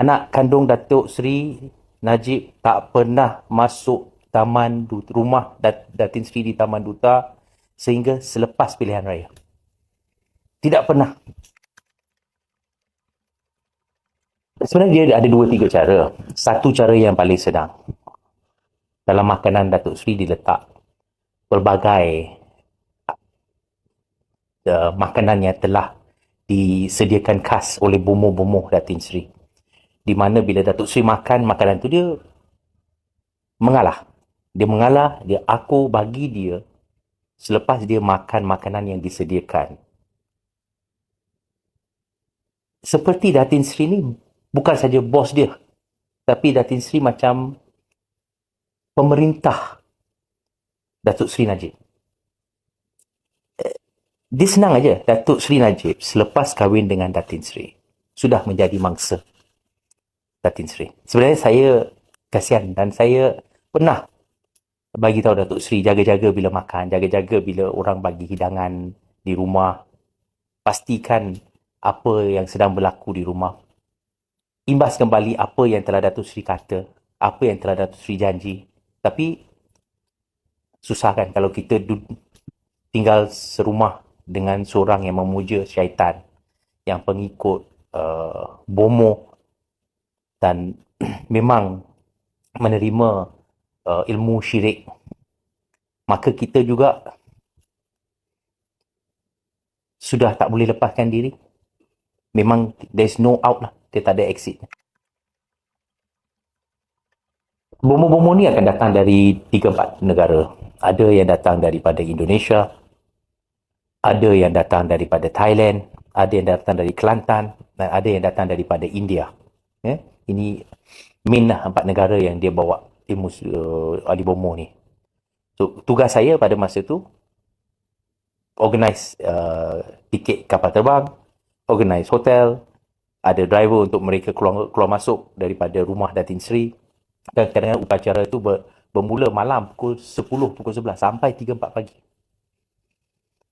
Anak kandung Datuk Seri Najib tak pernah masuk rumah Datin Seri di Taman Duta sehingga selepas pilihan raya. Tidak pernah. Sebenarnya dia ada dua tiga cara. Satu cara yang paling senang. Dalam makanan Datuk Seri diletak pelbagai makanan yang telah disediakan khas oleh bomoh-bomoh Datin Seri. Di mana bila Datuk Seri makan makanan tu dia mengalah. Dia mengalah, aku bagi dia selepas dia makan makanan yang disediakan. Seperti Datin Seri ni bukan saja bos dia, tapi Datin Seri macam pemerintah Datuk Seri Najib. Dia senang aja. Datuk Seri Najib selepas kahwin dengan Datin Seri sudah menjadi mangsa Datin Seri. Sebenarnya saya kasihan dan saya pernah bagi tahu Datuk Seri jaga-jaga bila makan, jaga-jaga bila orang bagi hidangan di rumah. Pastikan apa yang sedang berlaku di rumah. Imbas kembali apa yang telah Datuk Seri kata, apa yang telah Datuk Seri janji. Tapi susah kan kalau kita tinggal serumah dengan seorang yang memuja syaitan, yang pengikut bomoh dan memang menerima ilmu syirik. Maka kita juga sudah tak boleh lepaskan diri. Memang there's no out lah. Dia tak ada exit. Bomoh-bomoh ni akan datang dari 3-4 negara. Ada yang datang daripada Indonesia, ada yang datang daripada Thailand, ada yang datang dari Kelantan, dan ada yang datang daripada India. Ya? Ini main lah 4 negara yang dia bawa ilmu ahli bomoh ni. So, tugas saya pada masa tu, organize tiket kapal terbang, organize hotel, ada driver untuk mereka keluar masuk daripada rumah Datin Seri. Dan kadang-kadang upacara itu bermula malam pukul 10, pukul 11 sampai 3-4 pagi.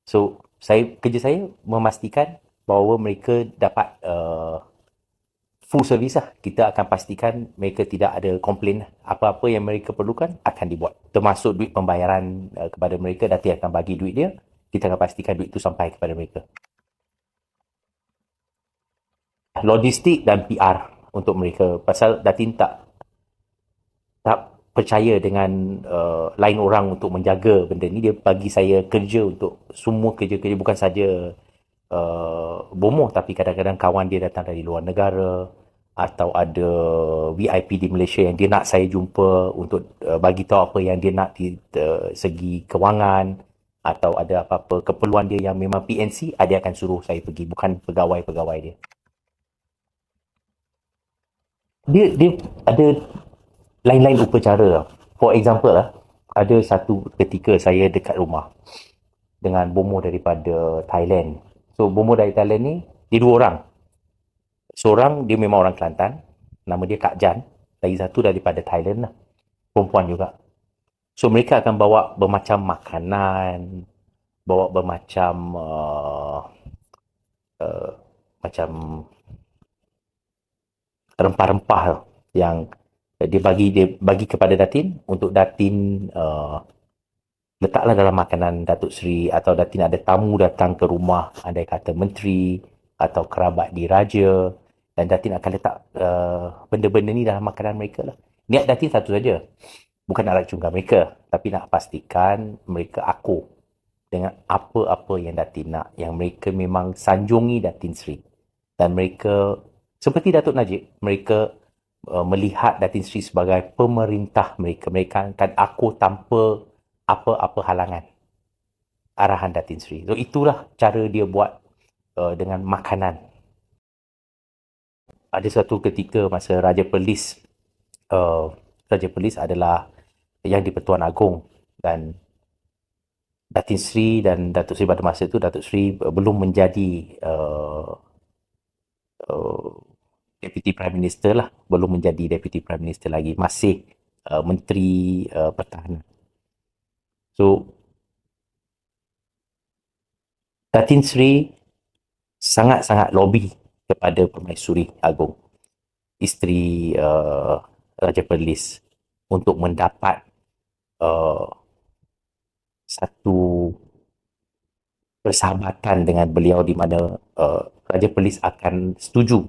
So, kerja saya memastikan bahawa mereka dapat full service lah. Kita akan pastikan mereka tidak ada komplain. Apa-apa yang mereka perlukan akan dibuat. Termasuk duit pembayaran kepada mereka. Datin akan bagi duit dia. Kita akan pastikan duit itu sampai kepada mereka. Logistik dan PR untuk mereka. Pasal Datin tak percaya dengan lain orang untuk menjaga benda ni. Dia bagi saya kerja untuk semua kerja-kerja, bukan saja bomoh, tapi kadang-kadang kawan dia datang dari luar negara atau ada VIP di Malaysia yang dia nak saya jumpa untuk bagi tahu apa yang dia nak di segi kewangan, atau ada apa-apa keperluan dia yang memang PNC, dia akan suruh saya pergi, bukan pegawai-pegawai dia. Dia ada lain-lain upacara. For example lah, ada satu ketika saya dekat rumah dengan bomoh daripada Thailand. So, bomoh dari Thailand ni, dia 2 orang. Seorang, dia memang orang Kelantan. Nama dia Kak Jan. Lagi satu daripada Thailand lah. Perempuan juga. So, mereka akan bawa bermacam makanan, bawa bermacam macam rempah-rempah yang dia bagi kepada Datin untuk Datin letaklah dalam makanan Datuk Seri, atau Datin ada tamu datang ke rumah, andai kata menteri atau kerabat diraja, dan Datin akan letak benda-benda ni dalam makanan mereka lah. Niat Datin satu saja, bukan nak racunkan mereka, tapi nak pastikan mereka akur dengan apa-apa yang Datin nak, yang mereka memang sanjungi Datin Seri. Dan mereka, seperti Datuk Najib, mereka melihat Datin Seri sebagai pemerintah mereka. Mereka akan akur tanpa apa-apa halangan arahan Datin Seri. So, itulah cara dia buat dengan makanan. Ada satu ketika masa Raja Perlis adalah yang di-Pertuan Agong, dan Datin Seri dan Datuk Seri pada masa itu, Datuk Seri belum menjadi Deputy Prime Minister lah. Belum menjadi Deputy Prime Minister lagi. Masih Menteri Pertahanan. So, Datin Seri sangat-sangat lobby kepada Permaisuri Agong isteri Raja Perlis untuk mendapat satu persahabatan dengan beliau di mana Raja Perlis akan setuju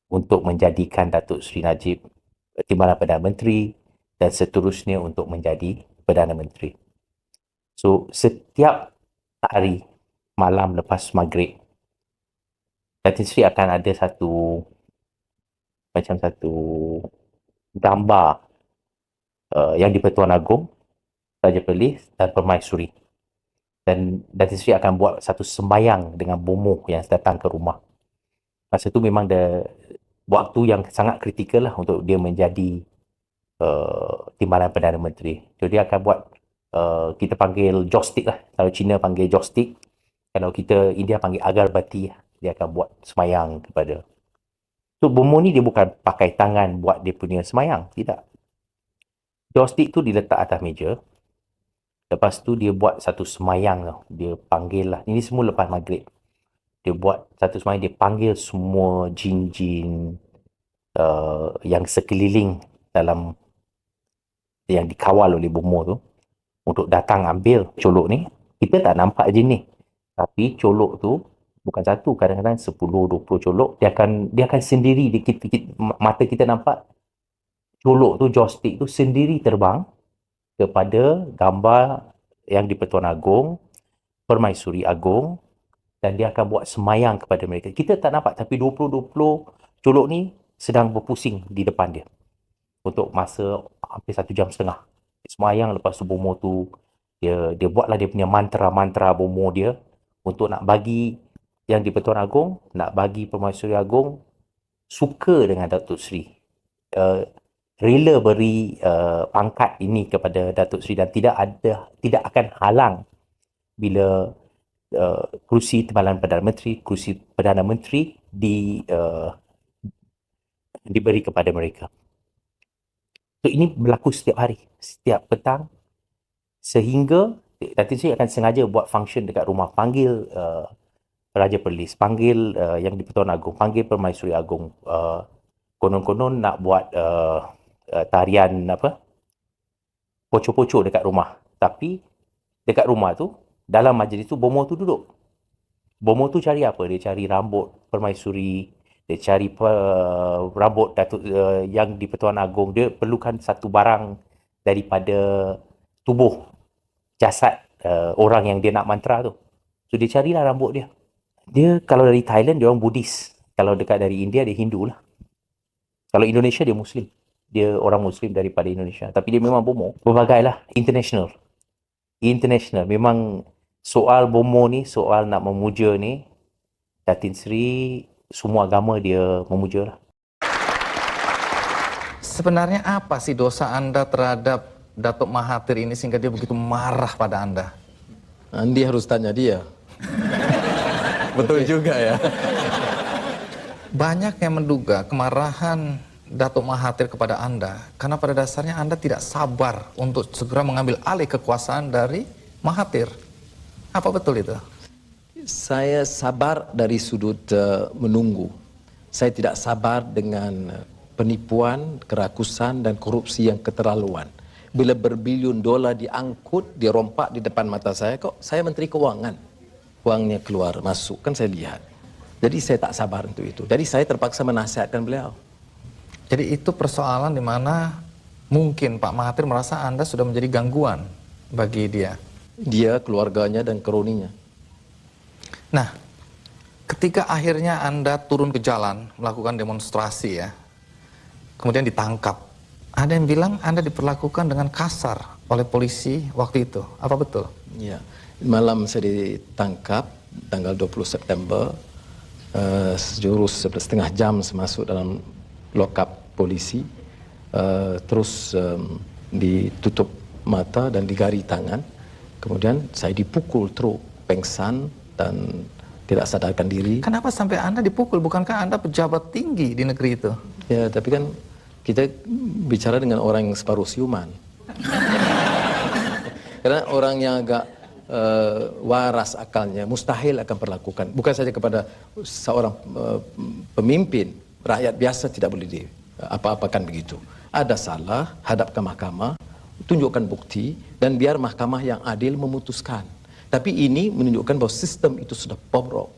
untuk menjadikan Datuk Seri Najib Timbalan Perdana Menteri dan seterusnya untuk menjadi Perdana Menteri. So, setiap hari malam lepas maghrib, Datin Seri akan ada satu gambar yang di-Pertuan Agong, Raja Perlis dan Permaisuri. Dan Datin Seri akan buat satu sembahyang dengan bomoh yang datang ke rumah. Masa tu memang waktu yang sangat kritikal lah untuk dia menjadi Timbalan Perdana Menteri. Jadi dia akan buat kita panggil joystick lah. Kalau Cina panggil joystick, kalau kita India panggil agarbati. Dia akan buat semayang kepada. So bomoh ni dia bukan pakai tangan buat dia punya semayang, tidak. Joystick tu diletak atas meja. Lepas tu dia buat satu semayang tau. Dia panggil lah. Ini semua lepas maghrib. Dia buat satu semayang, dia panggil semua jin-jin yang sekeliling dalam yang dikawal oleh bomoh tu untuk datang ambil colok ni. Kita tak nampak jin ni. Tapi colok tu bukan satu, kadang-kadang 10-20 colok. Dia akan sendiri, mata kita nampak colok tu, joystick tu sendiri terbang kepada gambar yang di-Pertuan Agong, Permaisuri Agong, dan dia akan buat semayang kepada mereka. Kita tak nampak, tapi 20-20 colok ni sedang berpusing di depan dia untuk masa hampir 1 jam setengah. Semayang, lepas tu bomoh tu dia buatlah dia punya mantra-mantra bomoh dia untuk nak bagi yang di-Pertuan Agong, nak bagi Permaisuri Agong suka dengan Datuk Seri. Rela beri pangkat ini kepada Datuk Seri dan tidak akan halang bila kerusi Timbalan Perdana Menteri, kerusi Perdana Menteri diberi kepada mereka. So ini berlaku setiap hari, setiap petang, sehingga Datin Seri akan sengaja buat function dekat rumah, panggil Raja Perlis, panggil yang di-Pertuan Agong, panggil Permaisuri Agong, konon-konon nak buat tarian pocok-pocok dekat rumah. Tapi dekat rumah tu, dalam majlis tu, bomoh tu duduk. Bomoh tu cari apa? Dia cari rambut Permaisuri, dia cari rambut Datuk yang di-Pertuan Agong. Dia perlukan satu barang daripada tubuh jasad orang yang dia nak mantra tu. So dia carilah rambut dia. Dia kalau dari Thailand dia orang Buddhis. Kalau dekat dari India dia Hindu lah. Kalau Indonesia dia Muslim. Dia orang Muslim daripada Indonesia. Tapi dia memang bomoh. Berbagai lah. International. Memang soal bomoh ni, soal nak memuja ni, Datin Seri, semua agama dia memuja lah. Sebenarnya apa sih dosa Anda terhadap Datuk Mahathir ini sehingga dia begitu marah pada Anda? Andi harus tanya dia. Betul juga ya. Banyak yang menduga kemarahan Datuk Mahathir kepada Anda karena pada dasarnya Anda tidak sabar untuk segera mengambil alih kekuasaan dari Mahathir. Apa betul itu? Saya sabar dari sudut menunggu. Saya tidak sabar dengan penipuan, kerakusan dan korupsi yang keterlaluan. Bila berbilion dolar diangkut, dirompak di depan mata saya, kok saya Menteri Keuangan. Uangnya keluar, masuk, kan saya lihat. Jadi saya tak sabar untuk itu. Jadi saya terpaksa menasihatkan beliau. Jadi itu persoalan di mana mungkin Pak Mahathir merasa Anda sudah menjadi gangguan bagi dia. Dia, keluarganya dan kroninya. Nah, ketika akhirnya Anda turun ke jalan melakukan demonstrasi ya, kemudian ditangkap. Ada yang bilang Anda diperlakukan dengan kasar oleh polisi waktu itu. Apa betul? Ya, malam saya ditangkap tanggal 20 September. Sejurus setengah jam saya masuk dalam lokap polisi. Terus ditutup mata dan digari tangan. Kemudian saya dipukul teruk, pengsan dan tidak sadarkan diri. Kenapa sampai Anda dipukul? Bukankah Anda pejabat tinggi di negeri itu? Ya, tapi kan kita bicara dengan orang yang separuh siuman. Karena orang yang agak waras akalnya mustahil akan perlakukan. Bukan saja kepada seorang pemimpin, Rakyat biasa tidak boleh di apa-apakan begitu. Ada salah, hadap ke mahkamah, tunjukkan bukti, dan biar mahkamah yang adil memutuskan. Tapi ini menunjukkan bahwa sistem itu sudah bobrok.